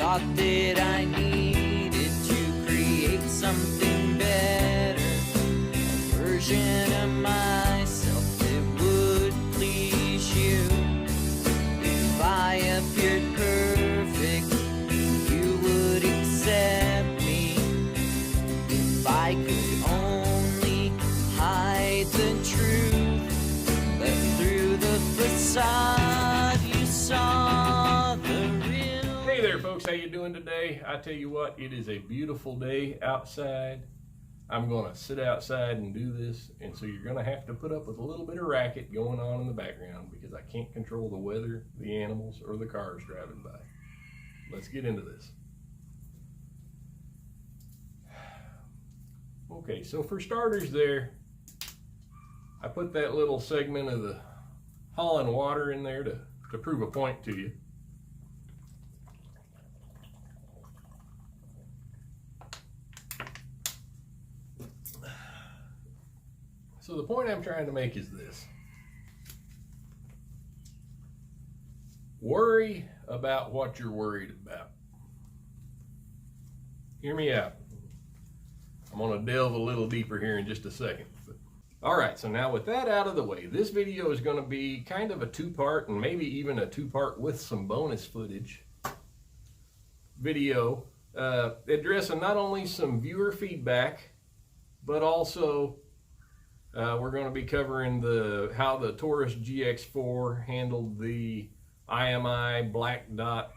thought that I needed to create something better, a version of myself that would please you. If I appeared perfect, you would accept me. If I could only hide the truth, but through the facade you saw the real. Hey there folks, how you doing today? I tell you what, it is a beautiful day outside. I'm gonna sit outside and do this, and so you're gonna have to put up with a little bit of racket going on in the background because I can't control the weather, the animals, or the cars driving by. Let's get into this. Okay, so for starters there, I put that little segment of the hauling water in there to prove a point to you. So the point I'm trying to make is this. Worry about what you're worried about. Hear me out. I'm going to delve a little deeper here in just a second. Alright, so now with that out of the way, this video is going to be kind of a two-part and maybe even a two-part with some bonus footage video addressing not only some viewer feedback, but also we're going to be covering how the Taurus GX4 handled the IMI Black Dot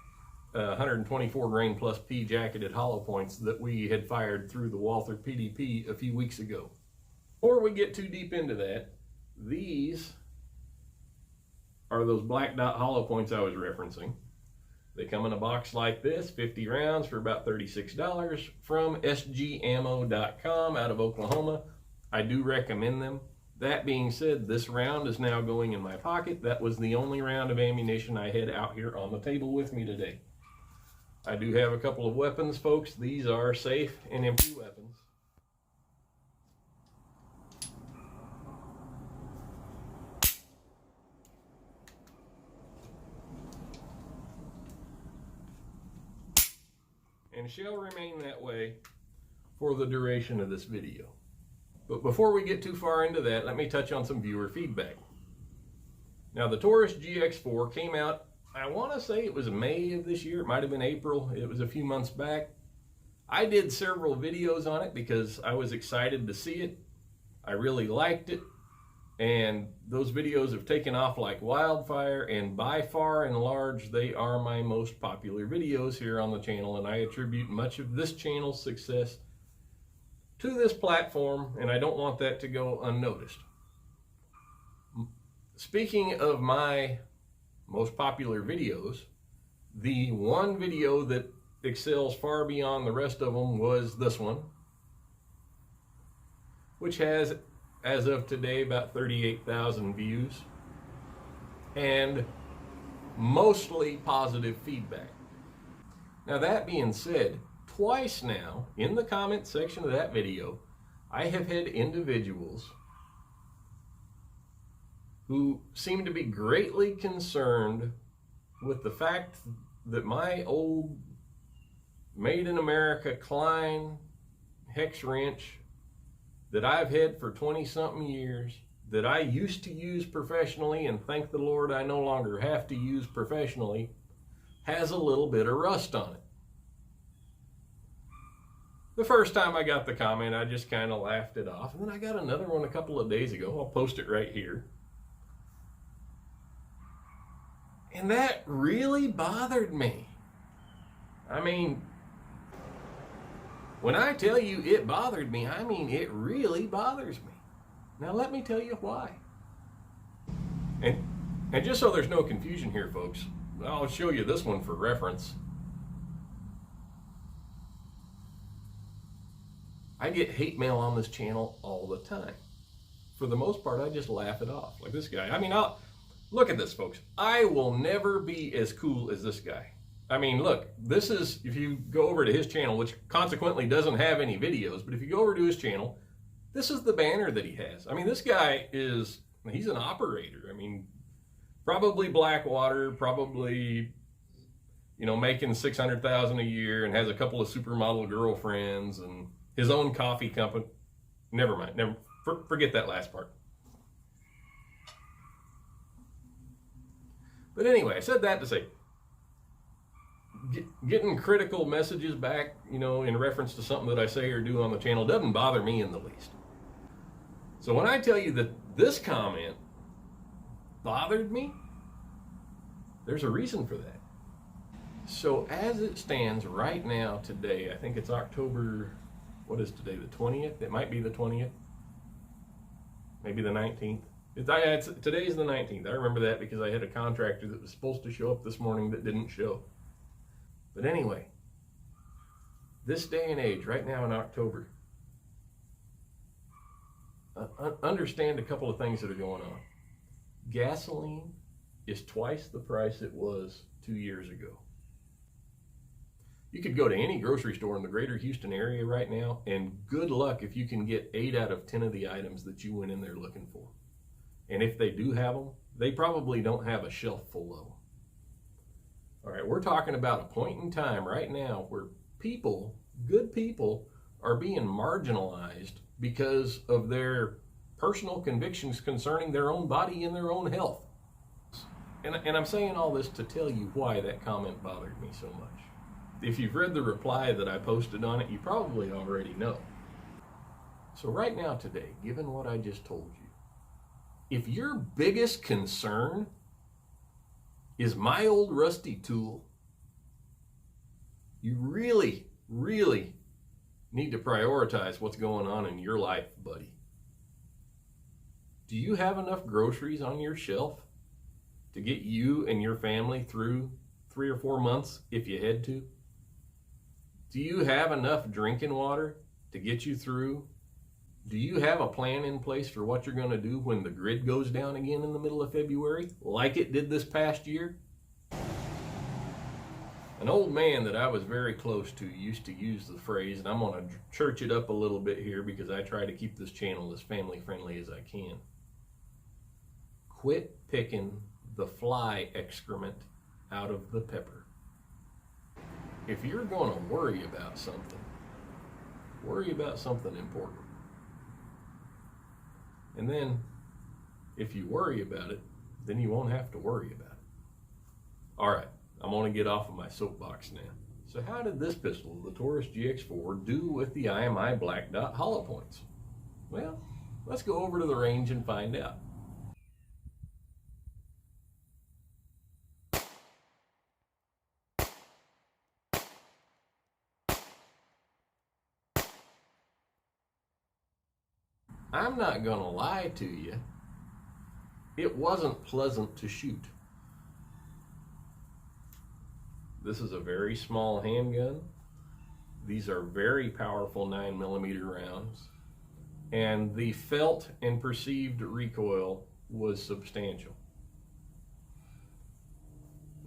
124 grain plus P jacketed hollow points that we had fired through the Walther PDP a few weeks ago. Before we get too deep into that, these are those Black Dot hollow points I was referencing. They come in a box like this, 50 rounds for about $36 from sgammo.com out of Oklahoma. I do recommend them. That being said, this round is now going in my pocket. That was the only round of ammunition I had out here on the table with me today. I do have a couple of weapons, folks. These are safe and empty weapons. And shall remain that way for the duration of this video. But before we get too far into that, let me touch on some viewer feedback. Now the Taurus GX4 came out, I want to say it was May of this year. It might have been April. It was a few months back. I did several videos on it because I was excited to see it. I really liked it. And those videos have taken off like wildfire, and by far and large, they are my most popular videos here on the channel, and I attribute much of this channel's success to this platform, and I don't want that to go unnoticed. Speaking of my most popular videos, the one video that excels far beyond the rest of them was this one, which has, as of today, about 38,000 views and mostly positive feedback. Now that being said, twice now in the comment section of that video, I have had individuals who seem to be greatly concerned with the fact that my old made in America Klein hex wrench that I've had for 20-something years, that I used to use professionally, and thank the Lord I no longer have to use professionally, has a little bit of rust on it. The first time I got the comment, I just kind of laughed it off, and then I got another one a couple of days ago. I'll post it right here. And that really bothered me. I mean, when I tell you it bothered me, I mean it really bothers me. Now let me tell you why. And just so there's no confusion here, folks, I'll show you this one for reference. I get hate mail on this channel all the time. For the most part, I just laugh it off. Like this guy. I mean, look at this, folks. I will never be as cool as this guy. I mean, look, this is, if you go over to his channel, which consequently doesn't have any videos, but if you go over to his channel, this is the banner that he has. I mean, this guy is, he's an operator. I mean, probably Blackwater, probably, you know, making $600,000 a year and has a couple of supermodel girlfriends and his own coffee company. Never mind. Forget that last part. But anyway, I said that to say, getting critical messages back, you know, in reference to something that I say or do on the channel doesn't bother me in the least. So when I tell you that this comment bothered me, there's a reason for that. So as it stands right now, today, I think it's October, what is today, the 20th? It might be the 20th, maybe the 19th. Today's the 19th. I remember that because I had a contractor that was supposed to show up this morning that didn't show. But anyway, this day and age, right now in October, understand a couple of things that are going on. Gasoline is twice the price it was 2 years ago. You could go to any grocery store in the greater Houston area right now, and good luck if you can get 8 out of 10 of the items that you went in there looking for. And if they do have them, they probably don't have a shelf full of them. All right, we're talking about a point in time right now where people, good people, are being marginalized because of their personal convictions concerning their own body and their own health. And I'm saying all this to tell you why that comment bothered me so much. If you've read the reply that I posted on it, you probably already know. So right now today, given what I just told you, if your biggest concern is my old rusty tool, you really, really need to prioritize what's going on in your life, buddy. Do you have enough groceries on your shelf to get you and your family through 3 or 4 months if you had to? Do you have enough drinking water to get you through? Do you have a plan in place for what you're going to do when the grid goes down again in the middle of February, like it did this past year? An old man that I was very close to used to use the phrase, and I'm going to church it up a little bit here because I try to keep this channel as family friendly as I can. Quit picking the fly excrement out of the pepper. If you're going to worry about something important. And then, if you worry about it, then you won't have to worry about it. All right, I'm going to get off of my soapbox now. So how did this pistol, the Taurus GX4, do with the IMI Black Dot hollow points? Well, let's go over to the range and find out. I'm not going to lie to you, it wasn't pleasant to shoot. This is a very small handgun. These are very powerful 9mm rounds, and the felt and perceived recoil was substantial.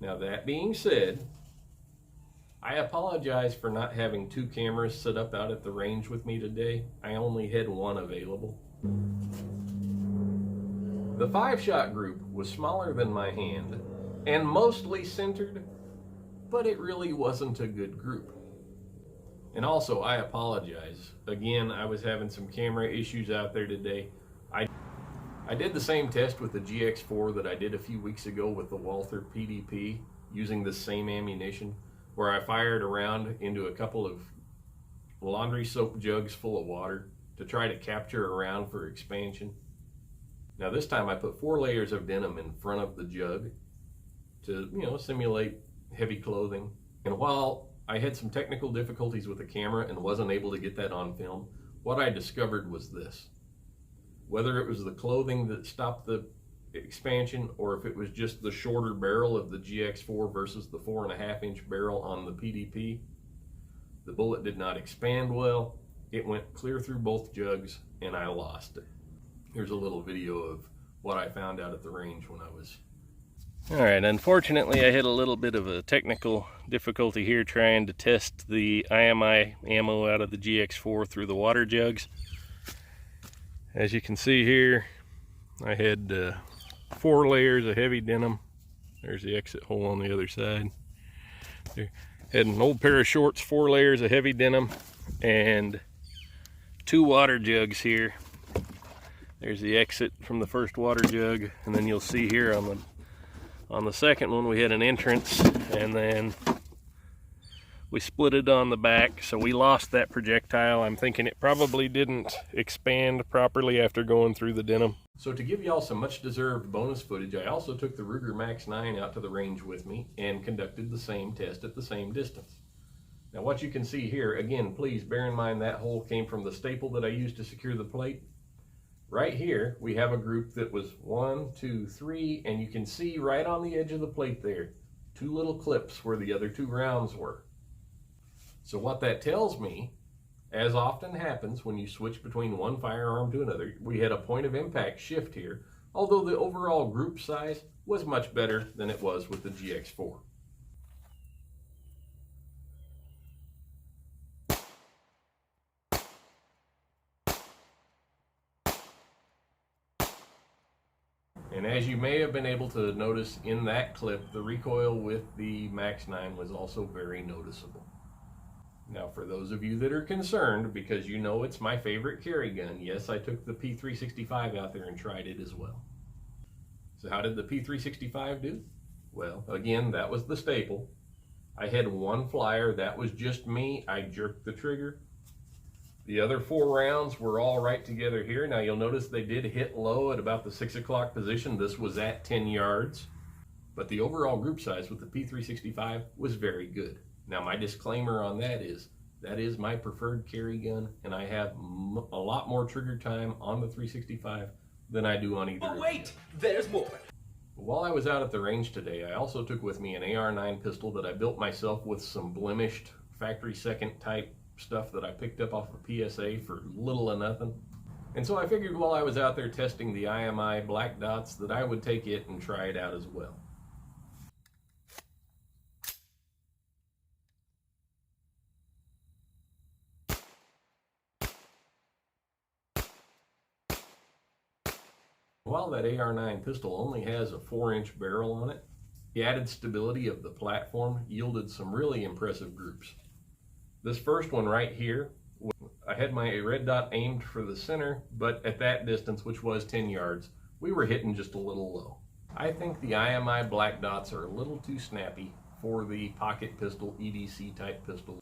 Now that being said, I apologize for not having 2 cameras set up out at the range with me today. I only had 1 available. The 5-shot group was smaller than my hand and mostly centered, but it really wasn't a good group. And also, I apologize. Again, I was having some camera issues out there today. I did the same test with the GX4 that I did a few weeks ago with the Walther PDP using the same ammunition, where I fired a round into a couple of laundry soap jugs full of water to try to capture a round for expansion. Now this time I put 4 layers of denim in front of the jug to, simulate heavy clothing. And while I had some technical difficulties with the camera and wasn't able to get that on film, what I discovered was this. Whether it was the clothing that stopped the expansion or if it was just the shorter barrel of the GX4 versus the 4.5-inch barrel on the PDP, the bullet did not expand well. It went clear through both jugs and I lost it. Here's a little video of what I found out at the range when I was... Alright, unfortunately I had a little bit of a technical difficulty here trying to test the IMI ammo out of the GX4 through the water jugs. As you can see here, I had 4 layers of heavy denim. There's the exit hole on the other side. Had an old pair of shorts, 4 layers of heavy denim, and 2 water jugs here. There's the exit from the first water jug, and then you'll see here on the second one we had an entrance, and then we split it on the back, so we lost that projectile. I'm thinking it probably didn't expand properly after going through the denim. So to give y'all some much deserved bonus footage, I also took the Ruger Max 9 out to the range with me and conducted the same test at the same distance. Now what you can see here, again, please bear in mind that hole came from the staple that I used to secure the plate. Right here, we have a group that was 1, 2, 3, and you can see right on the edge of the plate there, 2 little clips where the other 2 rounds were. So what that tells me, as often happens when you switch between one firearm to another, we had a point of impact shift here, although the overall group size was much better than it was with the GX4. And as you may have been able to notice in that clip, the recoil with the Max 9 was also very noticeable. Now, for those of you that are concerned, because you know it's my favorite carry gun, yes, I took the P365 out there and tried it as well. So how did the P365 do? Well, again, that was the staple. I had 1 flyer, that was just me. I jerked the trigger. The other 4 rounds were all right together here. Now you'll notice they did hit low at about the 6 o'clock position. This was at 10 yards. But the overall group size with the P365 was very good. Now my disclaimer on that is my preferred carry gun, and I have a lot more trigger time on the 365 than I do on either. But wait, there's more. While I was out at the range today, I also took with me an AR9 pistol that I built myself with some blemished factory second type stuff that I picked up off of PSA for little or nothing. And so I figured while I was out there testing the IMI Black Dots that I would take it and try it out as well. While that AR9 pistol only has a 4-inch barrel on it, the added stability of the platform yielded some really impressive groups. This first one right here, I had my red dot aimed for the center, but at that distance, which was 10 yards, we were hitting just a little low. I think the IMI Black Dots are a little too snappy for the pocket pistol, EDC type pistol.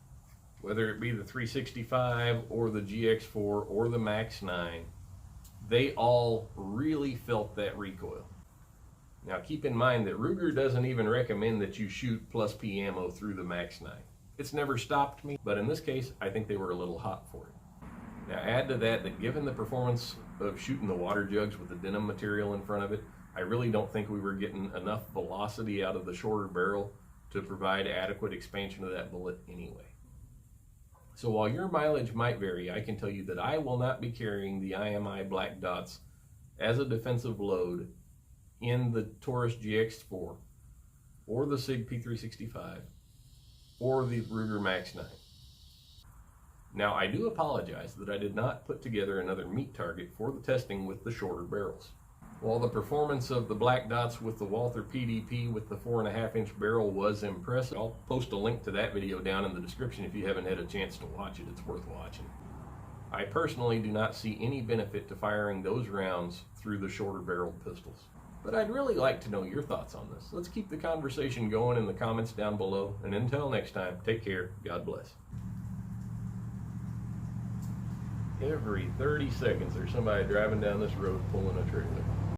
Whether it be the 365 or the GX4 or the Max 9, they all really felt that recoil. Now keep in mind that Ruger doesn't even recommend that you shoot plus P ammo through the Max 9. It's never stopped me, but in this case, I think they were a little hot for it. Now add to that given the performance of shooting the water jugs with the denim material in front of it, I really don't think we were getting enough velocity out of the shorter barrel to provide adequate expansion of that bullet anyway. So while your mileage might vary, I can tell you that I will not be carrying the IMI Black Dots as a defensive load in the Taurus GX4 or the SIG P365 or the Ruger Max 9. Now I do apologize that I did not put together another meat target for the testing with the shorter barrels. While the performance of the Black Dots with the Walther PDP with the 4.5-inch barrel was impressive, I'll post a link to that video down in the description if you haven't had a chance to watch it. It's worth watching. I personally do not see any benefit to firing those rounds through the shorter barreled pistols. But I'd really like to know your thoughts on this. Let's keep the conversation going in the comments down below. And until next time, take care. God bless. Every 30 seconds there's somebody driving down this road pulling a trailer.